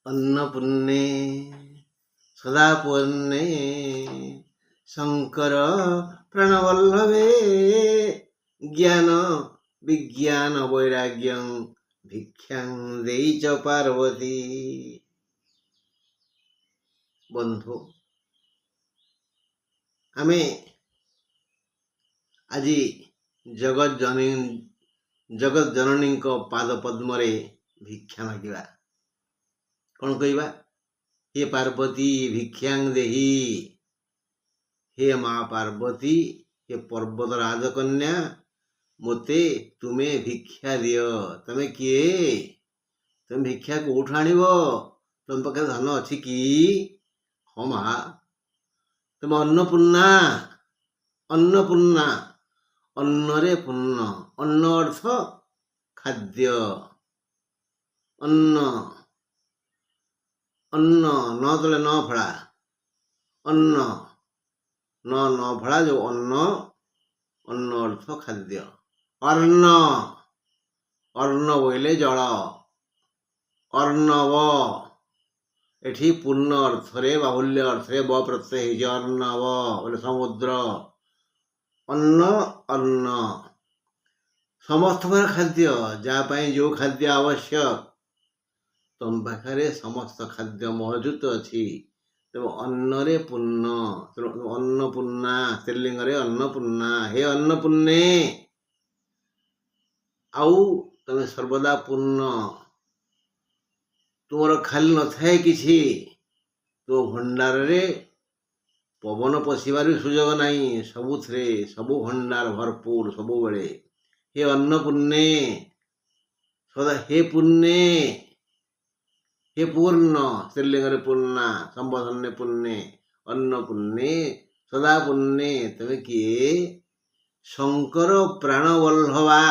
अन्नपूर्णे सदापूर्णे शंकर प्रणवल्लभे ज्ञान विज्ञान वैराग्यं भिक्षां देई च पार्वती। बंधु आमे आज जगत जननी पाद पद्म भिक्षा मागिबा। कौन कहवा? हे पार्वती भिक्षां देहि, हे माँ पार्वती, हे पर्वत राजकन्या, मोते तुम्हें भिक्षा दियो। तमे किए? तुम भिक्षा कौठ आनिब? तुम पाखे धन अच्छी कि? हाँ माँ, तुम अन्नपूर्णा। अन्नपूर्णा अन्नरे पूर्ण। अन्न अर्थ खाद्य। अन्न अन्न न तले न फड़ा, अन्न न फड़ा जो अन्न, अन्न अर्थ खाद्य। अर्ण अर्ण बोले जल। अर्णव एठी पूर्ण अर्थरे बाहुल्य अर्थरे ब प्रत्यय अर्णव बोले समुद्र। अन्न अन्न समस्त खाद्य, जहाँ जो खाद्य आवश्यक तुम पाखे समस्त खाद्य मौजूद अच्छी। तेज अन्नरे पूर्ण, अन्नपूर्णा स्त्रीलिंग अन्नपूर्णा। हे अन्नपूर्णे आउ तमें सर्वदा पूर्ण। तुमर खाली न थाए किछि। तो भंडार रे पवन पशिबार सुजोग नहीं। सबुथरे सबु भंडार भरपूर सबु बेले। हे अन्नपूर्णे सदा हे पुण्ये, हे पूर्ण स्त्रीलिंग पूर्णा संबोधन पुण्ये अन्नपूर्णे सदा पुण्ये तमे किए? शंकर प्राण वल्लभा।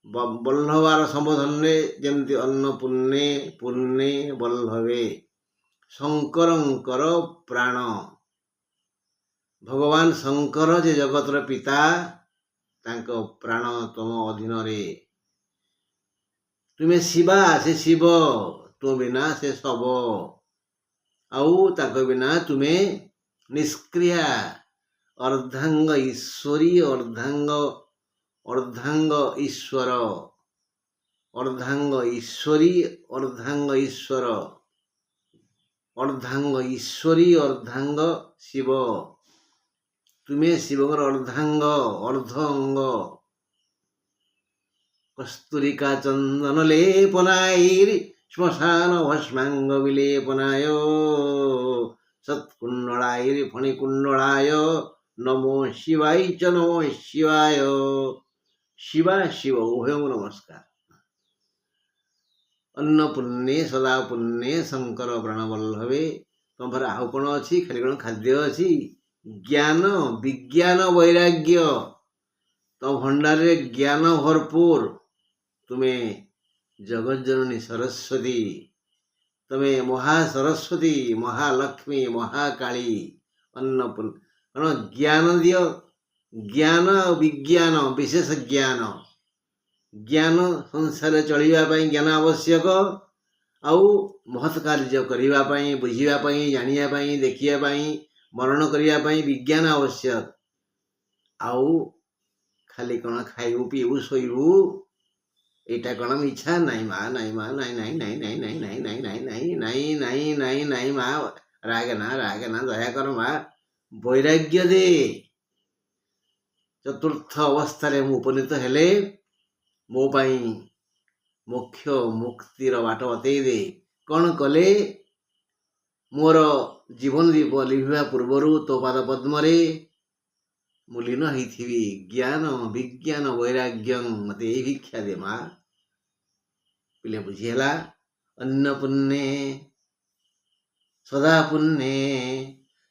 वल्लभार संबोधन जमती अन्नपूर्णे पुण्ये वल्लभे। शंकरंकर प्राण भगवान शंकर जे जगतर पिता तांको प्राण तुम अधीन रे। तुम्हें शिवा से शिव, तो बिना से सब। आउ ताको बिना तुम्हें निष्क्रिया। अर्धांग ईश्वरी अर्धांग अर्धांग ईश्वर। अर्धांग ईश्वरी अर्धांग ईश्वर। अर्धांग ईश्वरी अर्धांग शिव। तुम्हें शिवंगर अर्धांग अर्धअंग। कस्तूरिका चंदन लेपनायर श्मशान भस्मांग विलेपनाय सत्कुंडलायर फणिकुंडलाय नमो शिवाय च नमो शिवाय। शिवा शिव उभय नमस्कार। अन्नपूर्णे सदा पुण्ये शंकर प्राणवल्लभे। तुम पर आउ कौन अच्छी? खाली कौन खाद्य अच्छी? ज्ञान विज्ञान वैराग्य तुम भंडार ज्ञान भरपूर। तुम्हें जगत जननी सरस्वती, तुम्हें महासरस्वती महालक्ष्मी महाकाली अन्नपूर्ण ज्ञान दियो। ज्ञान विज्ञान विशेष ज्ञान। ज्ञान संसार चलवाई ज्ञान आवश्यक। आउ महत् कार्य करने बुझापी जानापी देखापी मरण करने विज्ञान आवश्यक। आउ खाली कौन खाइबू पीबू शोबू एटा कौन इच्छा? नहीं माँ नहीं माँ नहीं नहीं नहीं नहीं नहीं नहीं नहीं नहीं नहीं नहीं नहीं नहीं नहीं माँ रागना दया कर माँ वैराग्य दे। चतुर्थ अवस्था उपनीत हेले मो पाई मोक्ष मुक्तिर बाट बतई दे। कौन कले? मोर जीवन दीप लिभिबा पूर्वरु तो पाद पद्म मुलीन होइथिबी। ज्ञान विज्ञान वैराग्य मते यही भिक्षा दे माँ। पिले बुझीला। अन्नपूर्णे सदा पुण्ये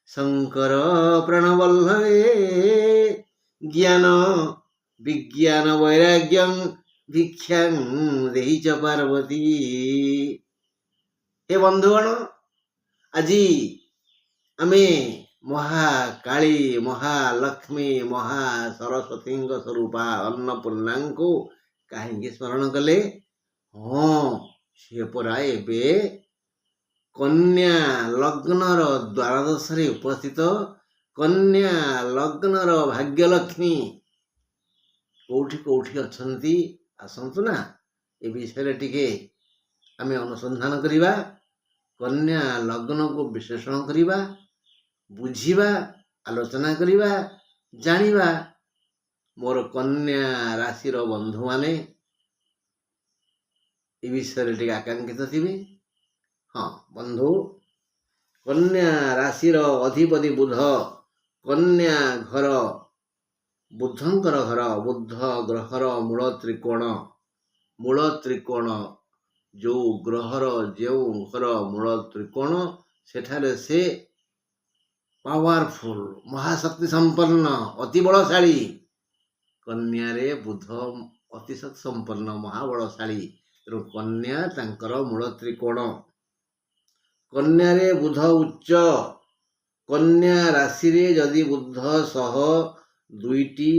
शंकर प्रणवल्लभे ज्ञान विज्ञान वैराग्य भिक्षां देहि च पार्वती। हे बंधुगण आज आमे महाकाली महालक्ष्मी महासरस्वती स्वरूपा अन्नपूर्णा को कहीं स्मरण कले? हाँ ସିଏ ପରା ଏବେ କନ୍ୟା ଲଗ୍ନର ଦ୍ୱାରଦଶରେ ଉପସ୍ଥିତ। କନ୍ୟା ଲଗ୍ନର ଭାଗ୍ୟଲକ୍ଷ୍ମୀ କୋଉଠି କୋଉଠି ଅଛନ୍ତି ଆସନ୍ତୁ ନା ଏ ବିଷୟରେ ଟିକେ ଆମେ ଅନୁସନ୍ଧାନ କରିବା। କନ୍ୟା ଲଗ୍ନକୁ ବିଶ୍ଳେଷଣ କରିବା, ବୁଝିବା, ଆଲୋଚନା କରିବା, ଜାଣିବା। ମୋର କନ୍ୟା ରାଶିର ବନ୍ଧୁମାନେ ଏ ବିଷୟରେ ଟିକେ ଆକାଙ୍କ୍ଷିତ ଥିବେ। ହଁ ବନ୍ଧୁ, କନ୍ୟା ରାଶିର ଅଧିପତି ବୁଧ, କନ୍ୟା ଘର ବୁଧଙ୍କର ଘର, ବୁଧ ଗ୍ରହର ମୂଳ ତ୍ରିକୋଣ ଯେଉଁ ଗ୍ରହର ଯେଉଁ ଘର ମୂଳ ତ୍ରିକୋଣ ସେଠାରେ ସେ ପାୱାରଫୁଲ, ମହାଶକ୍ତି ସମ୍ପନ୍ନ, ଅତି ବଳଶାଳୀ। କନ୍ୟାରେ ବୁଧ ଅତି ଶକ୍ତି ସମ୍ପନ୍ନ, ମହାବଳଶାଳୀ। ତେଣୁ କନ୍ୟା ତାଙ୍କର ମୂଳ ତ୍ରିକୋଣ। କନ୍ୟାରେ ବୁଧ ଉଚ୍ଚ। କନ୍ୟା ରାଶିରେ ଯଦି ବୁଧ ସହ 2ଟି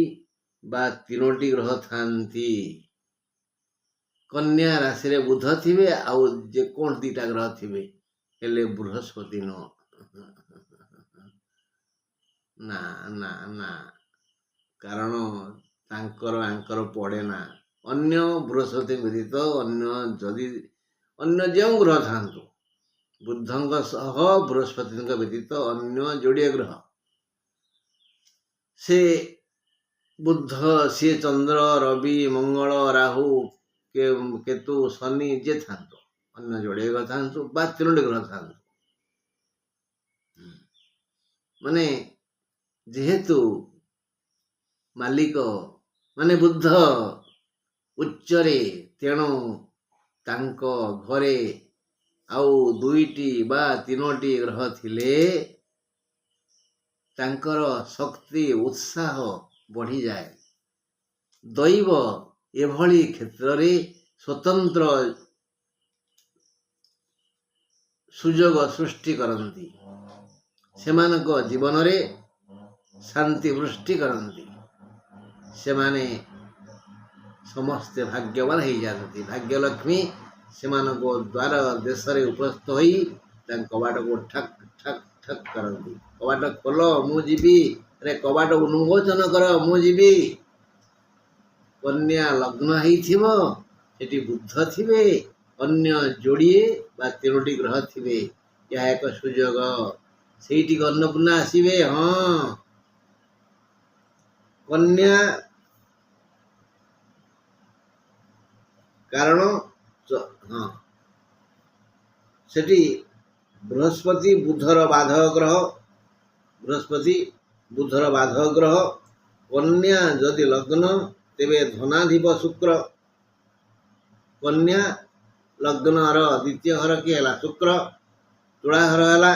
ବା 3ଟି ଗ୍ରହ ଥାନ୍ତି, କନ୍ୟା ରାଶିରେ ବୁଧ ଥିବେ ଆଉ ଯେକୌଣସି 2ଟା ଗ୍ରହ ଥିବେ, ହେଲେ ବୃହସ୍ପତି ନୁହଁ। ନା ନା ନା, କାରଣ ଆଙ୍କର ପଡ଼େ ନା। ଅନ୍ୟ ବୃହସ୍ପତି ବ୍ୟତୀତ ଅନ୍ୟ ଯେଉଁ ଗ୍ରହ ଥାନ୍ତୁ, ବୁଧଙ୍କ ସହ ବୃହସ୍ପତିଙ୍କ ବ୍ୟତୀତ ଅନ୍ୟ ଯୋଡ଼ିଏ ଗ୍ରହ, ସେ ବୁଧ, ସିଏ ଚନ୍ଦ୍ର, ରବି, ମଙ୍ଗଳ, ରାହୁ, କେତୁ, ଶନି ଯିଏ ଥାନ୍ତୁ, ଅନ୍ୟ ଯୋଡ଼ିଏ ଗ୍ରହ ଥାନ୍ତୁ ବା 3ଟି ଗ୍ରହ ଥାନ୍ତୁ, ମାନେ ଯେହେତୁ ମାଲିକ ମାନେ ବୁଧ ଉଚ୍ଚରେ, ତେଣୁ ତାଙ୍କ ଘରେ ଆଉ 2ଟି ବା 3ଟି ଗ୍ରହ ଥିଲେ ତାଙ୍କର ଶକ୍ତି ଉତ୍ସାହ ବଢ଼ିଯାଏ। ଦୈବ ଏଭଳି କ୍ଷେତ୍ରରେ ସ୍ୱତନ୍ତ୍ର ସୁଯୋଗ ସୃଷ୍ଟି କରନ୍ତି, ସେମାନଙ୍କ ଜୀବନରେ ଶାନ୍ତି ବୃଷ୍ଟି କରନ୍ତି। ସେମାନେ ସମସ୍ତେ ଭାଗ୍ୟବାନ ହେଇଯାଆନ୍ତି। ଭାଗ୍ୟଲକ୍ଷ୍ମୀ ସେମାନଙ୍କ ଦ୍ୱାର ଦେଶରେ ଉପସ୍ଥିତ ହୋଇ ତାଙ୍କ କବାଟକୁ ଠକ୍ ଠକ୍ ଠକ୍ କରନ୍ତି। କବାଟ ଖୋଲ, ମୁଁ ଯିବି। କବାଟ ଉନ୍ମୋଚନ କର, ମୁଁ ଯିବି। କନ୍ୟା ଲଗ୍ନ ହେଇଥିବ, ସେଠି ବୁଧ ଥିବେ, ଅନ୍ୟ ଯୋଡ଼ିଏ ବା 3ଟି ଗ୍ରହ ଥିବେ। ଏହା ଏକ ସୁଯୋଗ। ସେଇଠିକି ଅନ୍ନପୂର୍ଣ୍ଣା ଆସିବେ। ହଁ, କନ୍ୟା କାରଣ ସେଠି ବୃହସ୍ପତି ବୁଧର ବାଧକ ଗ୍ରହ। କନ୍ୟା ଯଦି ଲଗ୍ନ, ତେବେ ଧନାଧିପ ଶୁକ୍ର। କନ୍ୟା ଲଗ୍ନର 2ୟ ଘର କିଏ ହେଲା? ଶୁକ୍ର। ତୁଳା ଘର ହେଲା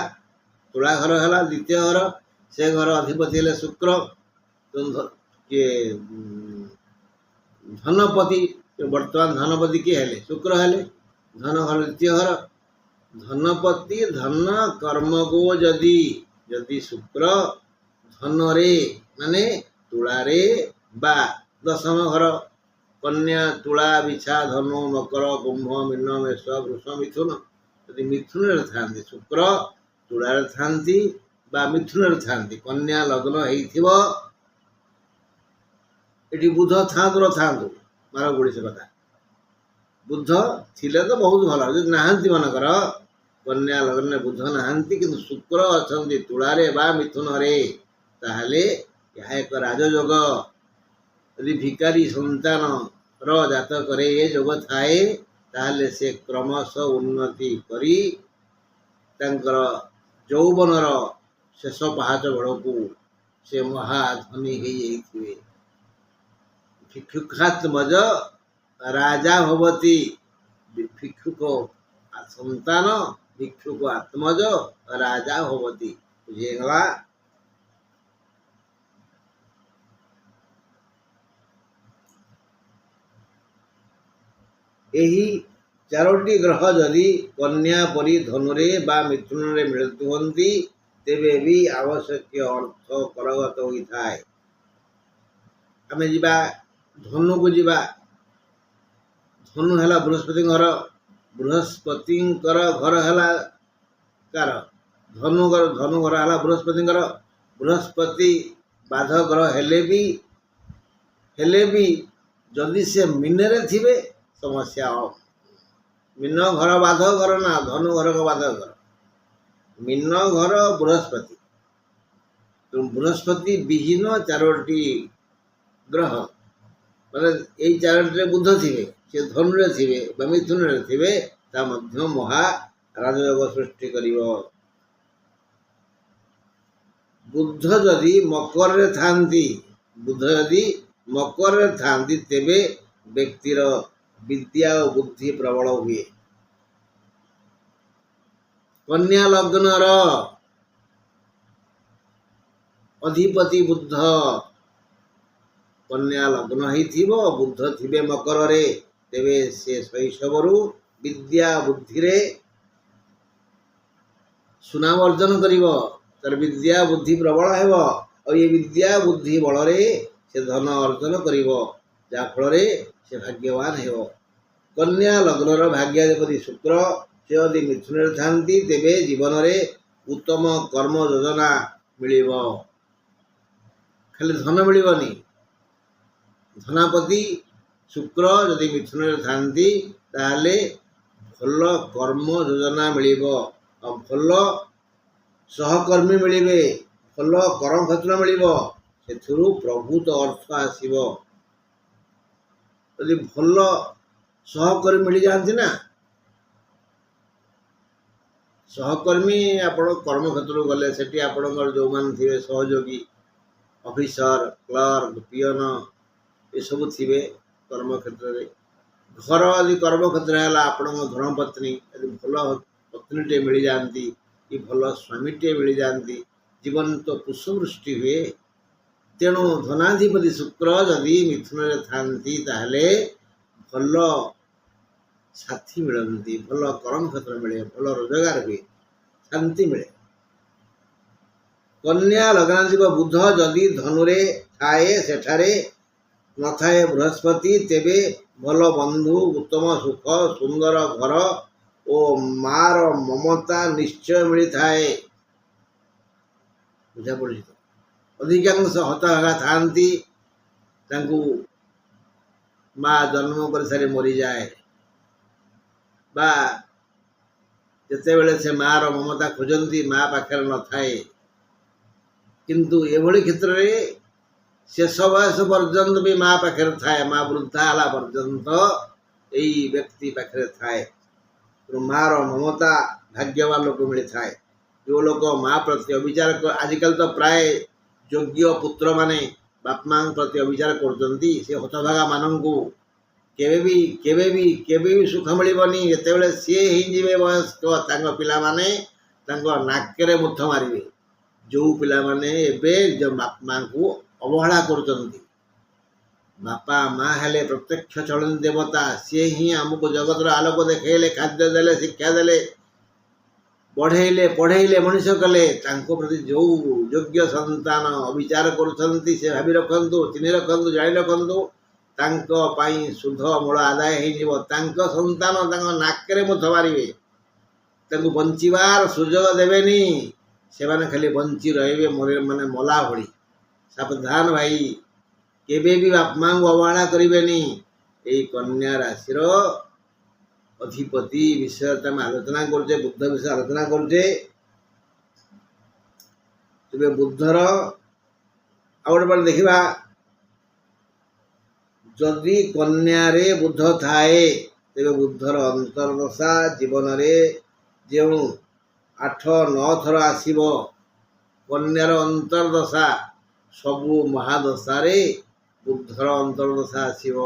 2ୟ ଘର, ସେ ଘର ଅଧିପତି ହେଲେ ଶୁକ୍ର। କିଏ ଧନପତି, ବର୍ତ୍ତମାନ ଧନପତି କିଏ ହେଲେ? ଶୁକ୍ର ହେଲେ। ଧନ ଘର 2ୟ ଘର। ଧନପତି ଧନ କର୍ମକୁ ଯଦି ଶୁକ୍ର ଧନରେ ମାନେ ତୁଳାରେ ବା 10ମ ଘର, କନ୍ୟା, ତୁଳା, ବିଛା, ଧନୁ, ମକର, କୁମ୍ଭ, ମୀନ, ମେଷ, ବୃଷ, ମିଥୁନ, ଯଦି ମିଥୁନରେ ଥାନ୍ତି, ଶୁକ୍ର ତୁଳାରେ ଥାନ୍ତି ବା ମିଥୁନରେ ଥାନ୍ତି, କନ୍ୟା ଲଗ୍ନ ହେଇଥିବ। ଏଠି ବୁଧ ଥାନ୍ତୁ ନଥାନ୍ତୁ, ମାର ଗୋଡ଼ି ସେ କଥା। ବୁଧ ଥିଲେ ତ ବହୁତ ଭଲ, ଯଦି ନାହାନ୍ତି, ମନେକର କନ୍ୟା ଲଗ୍ନରେ ବୁଧ ନାହାନ୍ତି କିନ୍ତୁ ଶୁକ୍ର ଅଛନ୍ତି ତୁଳାରେ ବା ମିଥୁନରେ, ତାହେଲେ ଏହା ଏକ ରାଜଯୋଗ। ଯଦି ଭିକାରୀ ସନ୍ତାନର ଜାତକରେ ଏ ଯୋଗ ଥାଏ, ତାହେଲେ ସେ କ୍ରମଶଃ ଉନ୍ନତି କରି ତାଙ୍କର ଯୌବନର ଶେଷ ପାହାଚ ବେଳକୁ ସେ ମହାଧନୀ ହେଇଯାଇଥିବେ। ଭିକ୍ଷୁକାତ୍ମଜ ରାଜା ଭବତି। ଭିକ୍ଷୁକ ସନ୍ତାନ, ଭିକ୍ଷୁକ ଆତ୍ମଜ ରାଜା ଭବତି। ବୁଝିଗଲା? ଏହି 4ଟି ଗ୍ରହ ଯଦି କନ୍ୟା ପରି ଧନୁରେ ବା ମିଥୁନରେ ମିଳୁଥିନ୍ତି, ତେବେ ବି ଆବଶ୍ୟକୀୟ ଅର୍ଥ କରଗତ ହୋଇଥାଏ। ଆମେ ଯିବା ଧନୁକୁ ଯିବା। ଧନୁ ହେଲା ବୃହସ୍ପତିଙ୍କ ଘର। ବୃହସ୍ପତିଙ୍କର ଘର ହେଲା କାର ଧନୁ ଘର ହେଲା ବୃହସ୍ପତିଙ୍କର। ବୃହସ୍ପତି ବାଧ ଗ୍ରହ ହେଲେ ବି ଯଦି ସେ ମୀନରେ ଥିବେ ସମସ୍ୟା ମୀନ ଘର ବାଧ ଘର ନା ଧନୁ ଘର ବାଧ ଘର। ମୀନ ଘର ବୃହସ୍ପତି। ବୃହସ୍ପତି ବିହୀନ 4ଟି ଗ୍ରହ ମାନେ ଏଇ 4ଟିରେ ବୁଧ ଥିବେ, ସେ ଧନୁରେ ଥିବେ ବା ମିଥୁନରେ ଥିବେ, ତା ମଧ୍ୟ ମହା ରାଜଯୋଗ ସୃଷ୍ଟି କରିବ। ବୁଧ ଯଦି ମକରରେ ଥାନ୍ତି ତେବେ ବ୍ୟକ୍ତିର ବିଦ୍ୟା ଓ ବୁଦ୍ଧି ପ୍ରବଳ ହୁଏ। କନ୍ୟା ଲଗ୍ନର ଅଧିପତି ବୁଧ। କନ୍ୟା ଲଗ୍ନ ହେଇଥିବ, ବୁଧ ଥିବେ ମକରରେ, ତେବେ ସେ ଶୈଶବରୁ ବିଦ୍ୟା ବୁଦ୍ଧିରେ ସୁନାମ ଅର୍ଜନ କରିବ। ତାର ବିଦ୍ୟା ବୁଦ୍ଧି ପ୍ରବଳ ହେବ ଆଉ ଏ ବିଦ୍ୟା ବୁଦ୍ଧି ବଳରେ ସେ ଧନ ଅର୍ଜନ କରିବ, ଯାହାଫଳରେ ସେ ଭାଗ୍ୟବାନ ହେବ। କନ୍ୟା ଲଗ୍ନର ଭାଗ୍ୟାଧିପତି ଶୁକ୍ର, ସେ ଯଦି ମିଥୁନରେ ଥାନ୍ତି ତେବେ ଜୀବନରେ ଉତ୍ତମ କର୍ମ ଯୋଜନା ମିଳିବ। ଖାଲି ଧନ ମିଳିବନି, ଧନାପତି ଶୁକ୍ର ଯଦି ମିଥୁନରେ ଥାନ୍ତି ତାହେଲେ ଭଲ କର୍ମ ଯୋଜନା ମିଳିବ ଆଉ ଭଲ ସହକର୍ମୀ ମିଳିବେ, ଭଲ କର୍ମକ୍ଷେତ୍ର ମିଳିବ, ସେଥିରୁ ପ୍ରଭୂତ ଅର୍ଥ ଆସିବ। ଯଦି ଭଲ ସହକର୍ମୀ ମିଳିଯାଆନ୍ତି ନା, ସହକର୍ମୀ ଆପଣ କର୍ମକ୍ଷେତ୍ରକୁ ଗଲେ ସେଠି ଆପଣଙ୍କର ଯେଉଁମାନେ ଥିବେ ସହଯୋଗୀ, ଅଫିସର, କ୍ଲର୍କ, ପିଅନ ଏସବୁ ଥିବେ କର୍ମକ୍ଷେତ୍ରରେ। ଘର ଯଦି କର୍ମକ୍ଷେତ୍ର ହେଲା, ଆପଣଙ୍କ ଧର୍ମପତ୍ନୀ ଯଦି ଭଲ ପତ୍ନୀଟିଏ ମିଳିଯାଆନ୍ତି କି ଭଲ ସ୍ୱାମୀଟିଏ ମିଳିଯାଆନ୍ତି, ଜୀବନ ତ ପୁଷ୍ପବୃଷ୍ଟି ହୁଏ। ତେଣୁ ଧନାଧିପତି ଶୁକ୍ର ଯଦି ମିଥୁନରେ ଥାନ୍ତି ତାହେଲେ ଭଲ ସାଥୀ ମିଳନ୍ତି, ଭଲ କର୍ମକ୍ଷେତ୍ର ମିଳେ, ଭଲ ରୋଜଗାର ହୁଏ, ଶାନ୍ତି ମିଳେ। କନ୍ୟା ଲଗ୍ନାଧିପ ବୁଧ ଯଦି ଧନୁରେ ଥାଏ, ସେଠାରେ ନଥାଏ ବୃହସ୍ପତି, ତେବେ ଭଲ ବନ୍ଧୁ, ଉତ୍ତମ ସୁଖ, ସୁନ୍ଦର ଘର ଓ ମାର ମମତା ନିଶ୍ଚୟ ମିଳିଥାଏ। ବୁଝାପଡ଼ୁଛି ତ? ଅଧିକାଂଶ ହତଭାଗା ଥାଆନ୍ତି, ତାଙ୍କୁ ମା ଜନ୍ମ କରିସାରି ମରିଯାଏ ବା ଯେତେବେଳେ ସେ ମାର ମମତା ଖୋଜନ୍ତି ମା ପାଖରେ ନଥାଏ। କିନ୍ତୁ ଏଭଳି କ୍ଷେତ୍ରରେ ଶେଷ ବୟସ ପର୍ଯ୍ୟନ୍ତ ବି ମା ପାଖରେ ଥାଏ, ମା ବୃଦ୍ଧା ହେଲା ପର୍ଯ୍ୟନ୍ତ ଏଇ ବ୍ୟକ୍ତି ପାଖରେ ଥାଏ। ମାର ମମତା ଭାଗ୍ୟବାନ ଲୋକ ମିଳିଥାଏ। ଯେଉଁ ଲୋକ ମା ପ୍ରତି ଅବିଚାର, ଆଜିକାଲି ତ ପ୍ରାୟ ଯୋଗ୍ୟ ପୁତ୍ରମାନେ ବାପା ମାଙ୍କ ପ୍ରତି ଅବିଚାର କରୁଛନ୍ତି, ସେ ହତଭାଗା ମାନଙ୍କୁ କେବେ ବି ସୁଖ ମିଳିବନି। ଯେତେବେଳେ ସିଏ ହେଇଯିବେ ବୟସ୍କ, ତାଙ୍କ ପିଲାମାନେ ତାଙ୍କ ନାକରେ ମୁଥ ମାରିବେ। ଯେଉଁ ପିଲାମାନେ ଏବେ ବାପା ମାଙ୍କୁ ଅବହେଳା କରୁଛନ୍ତି, ବାପା ମା ହେଲେ ପ୍ରତ୍ୟକ୍ଷ ଚଳନ୍ତି ଦେବତା, ସିଏ ହିଁ ଆମକୁ ଜଗତର ଆଲୋକ ଦେଖେଇଲେ, ଖାଦ୍ୟ ଦେଲେ, ଶିକ୍ଷା ଦେଲେ, ବଢ଼େଇଲେ, ପଢ଼େଇଲେ, ମଣିଷ କଲେ। ତାଙ୍କ ପ୍ରତି ଯେଉଁ ଯୋଗ୍ୟ ସନ୍ତାନ ଅବିଚାର କରୁଛନ୍ତି, ସେ ଭାବି ରଖନ୍ତୁ, ଚିହ୍ନି ରଖନ୍ତୁ, ଜାଣି ରଖନ୍ତୁ, ତାଙ୍କ ପାଇଁ ସୁଧ ମୂଳ ଆଦାୟ ହେଇଯିବ। ତାଙ୍କ ସନ୍ତାନ ତାଙ୍କ ନାକରେ ମୁଥ ମାରିବେ, ତାଙ୍କୁ ବଞ୍ଚିବାର ସୁଯୋଗ ଦେବେନି, ସେମାନେ ଖାଲି ବଞ୍ଚି ରହିବେ ମାନେ ମଲା ଭଳି। ସାବଧାନ ଭାଇ, କେବେ ବି ବାପା ମାଙ୍କୁ ଅବହେଳା କରିବେନି। ଏଇ କନ୍ୟା ରାଶିର ଅଧିପତି ବିଷୟରେ ଆମେ ଆଲୋଚନା କରୁଛେ, ବୁଧ ବିଷୟରେ ଆଲୋଚନା କରୁଛେ। ତେବେ ବୁଧର ଆଉ ଗୋଟେ ପରେ ଦେଖିବା, ଯଦି କନ୍ୟାରେ ବୁଧ ଥାଏ ତେବେ ବୁଧର ଅନ୍ତର୍ଦଶା ଜୀବନରେ ଯେଉଁ 8-9 ଥର ଆସିବ, କନ୍ୟାର ଅନ୍ତର୍ଦଶା ସବୁ ମହାଦଶାରେ ବୁଧର ଅନ୍ତର୍ଦଶା ଆସିବ।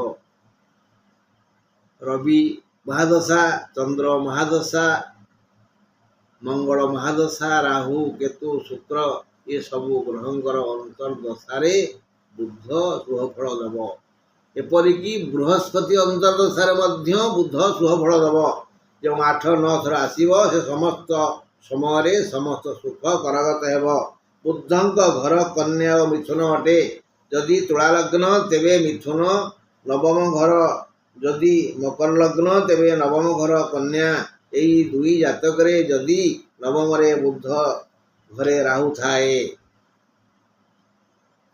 ରବି ମହାଦଶା, ଚନ୍ଦ୍ର ମହାଦଶା, ମଙ୍ଗଳ ମହାଦଶା, ରାହୁ, କେତୁ, ଶୁକ୍ର ଏସବୁ ଗ୍ରହଙ୍କର ଅନ୍ତର୍ଦଶାରେ ବୁଧ ଶୁଭଫଳ ଦେବ। ଏପରିକି ବୃହସ୍ପତି ଅନ୍ତର୍ଦଶାରେ ମଧ୍ୟ ବୁଧ ଶୁଭଫଳ ଦେବ। ଯେଉଁ 8-9 ଥର ଆସିବ, ସେ ସମସ୍ତ ସମୟରେ ସମସ୍ତ ସୁଖ କରଗତ ହେବ। ବୁଧଙ୍କ ଘର କନ୍ୟା ଓ ମିଥୁନ ଅଟେ। ଯଦି ତୁଳା ଲଗ୍ନ ତେବେ ମିଥୁନ ନବମ ଘର, ଯଦି ମକର ଲଗ୍ନ ତେବେ ନବମ ଘର କନ୍ୟା। ଏହି ଦୁଇ ଜାତକରେ ଯଦି ନବମରେ ବୁଧ ଘରେ ରାହୁ ଥାଏ,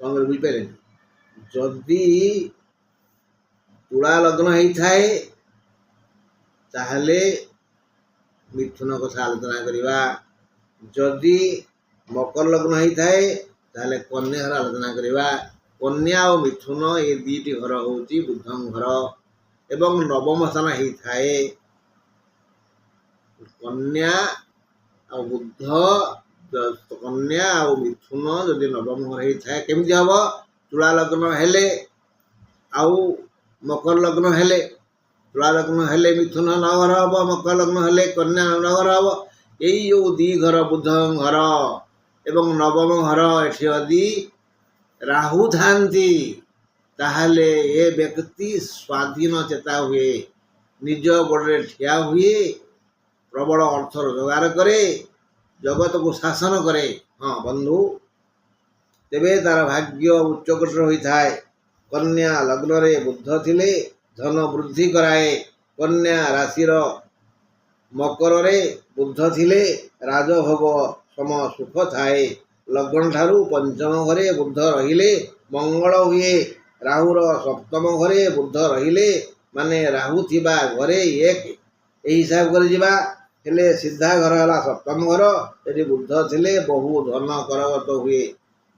କ'ଣ ବୁଝିପାରିଲେନି? ଯଦି ତୁଳା ଲଗ୍ନ ହେଇଥାଏ ତାହେଲେ ମିଥୁନ କଥା ଆଲୋଚନା କରିବା। ଯଦି ମକର ଲଗ୍ନ ହେଇଥାଏ ତାହେଲେ କନ୍ୟା ଘର ଆଲୋଚନା କରିବା। କନ୍ୟା ଓ ମିଥୁନ ଏ ଦୁଇଟି ଘର ହେଉଛି ବୁଧଙ୍କ ଘର ଏବଂ ନବମ ସ୍ଥାନ ହେଇଥାଏ। କନ୍ୟା ଆଉ ବୁଧ, କନ୍ୟା ଆଉ ମିଥୁନ ଯଦି ନବମ ଘର ହେଇଥାଏ କେମିତି ହବ? ତୁଳା ଲଗ୍ନ ହେଲେ ଆଉ ମକର ଲଗ୍ନ ହେଲେ, ତୁଳା ଲଗ୍ନ ହେଲେ ମିଥୁନ 9 ଘର ହବ, ମକର ଲଗ୍ନ ହେଲେ କନ୍ୟା 9 ଘର ହବ। ଏଇ ଯେଉଁ ଦୁଇ ଘର ବୁଧଙ୍କ ଘର ଏବଂ ନବମ ଘର, ଏଠି ଯଦି ରାହୁ ଥାନ୍ତି ତାହେଲେ ଏ ବ୍ୟକ୍ତି ସ୍ୱାଧୀନ ଚେତା ହୁଏ, ନିଜ ଗୋଡ଼ରେ ଠିଆ ହୁଏ, ପ୍ରବଳ ଅର୍ଥ ରୋଜଗାର କରେ, ଜଗତକୁ ଶାସନ କରେ। ହଁ ବନ୍ଧୁ, ତେବେ ତାର ଭାଗ୍ୟ ଉଚ୍ଚକୋଟୀର ହୋଇଥାଏ। କନ୍ୟା ଲଗ୍ନରେ ବୁଧ ଥିଲେ ଧନ ବୃଦ୍ଧି କରାଏ। କନ୍ୟା ରାଶିର ମକରରେ ବୁଧ ଥିଲେ ରାଜଭୋଗ ସମ ସୁଖ ଥାଏ। ଲଗ୍ନ ଠାରୁ ପଞ୍ଚମ ଘରେ ବୁଧ ରହିଲେ ମଙ୍ଗଳ ହୁଏ। ରାହୁର ସପ୍ତମ ଘରେ ବୁଧ ରହିଲେ ମାନେ ରାହୁ ଥିବା ଘରେ 1, ଏହି ହିସାବ କରି ଯିବା। ହେଲେ ସିଧା ଘର ହେଲା ସପ୍ତମ ଘର। ଏଠି ବୁଧ ଥିଲେ ବହୁ ଧନ କରଗତ ହୁଏ।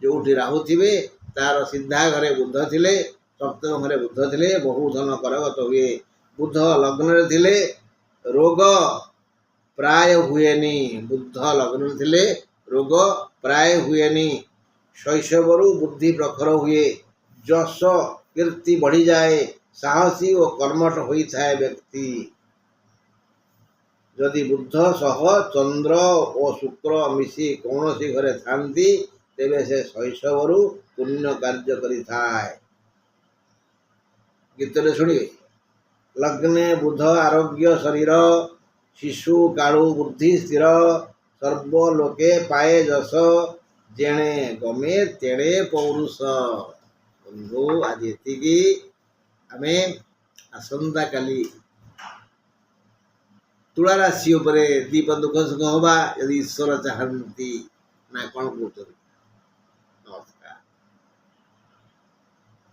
ଯେଉଁଠି ରାହୁ ଥିବେ ତାର ସିଧା ଘରେ ବୁଧ ଥିଲେ, ସପ୍ତମ ଘରେ ବୁଧ ଥିଲେ ବହୁ ଧନ କରଗତ ହୁଏ। ବୁଧ ଲଗ୍ନରେ ଥିଲେ ରୋଗ ପ୍ରାୟ ହୁଏନି। ବୁଧ ଲଗ୍ନରେ ଥିଲେ ରୋଗ ପ୍ରାୟ ହୁଏନି। ଶୈଶବରୁ ବୁଦ୍ଧି ପ୍ରଖର ହୁଏ, ଯଶ କୀର୍ତ୍ତି ବଢ଼ିଯାଏ, ସାହସୀ ଓ କର୍ମଠ ହୋଇଥାଏ ବ୍ୟକ୍ତି। ଯଦି ବୁଧ ସହ ଚନ୍ଦ୍ର ଓ ଶୁକ୍ର ମିଶି କୌଣସି ଘରେ ଥାନ୍ତି ତେବେ ସେ ଶୈଶବରୁ ପୁଣ୍ୟ କାର୍ଯ୍ୟ କରିଥାଏ। ଗୀତରେ ଶୁଣିବେ। ଲଗ୍ନେ ବୁଧ ଆରୋଗ୍ୟ ଶରୀର, ଶିଶୁ କାଳୁ ବୁଦ୍ଧି ସ୍ଥିର, ସର୍ବଲୋକେ ପାଏ ଯଶ, ଯେଣେ ଗମେ ତେଣେ ପୌରୁଷ। ବନ୍ଧୁ ଆଜି ଏତିକି। ଆମେ ଆସନ୍ତାକାଲି ତୁଳା ରାଶି ଉପରେ 2 ପଦ ଦୁଃଖ ସୁଖ ହବା ଯଦି ଈଶ୍ୱର ଚାହାନ୍ତି। ନା କ'ଣ କହୁଛନ୍ତି?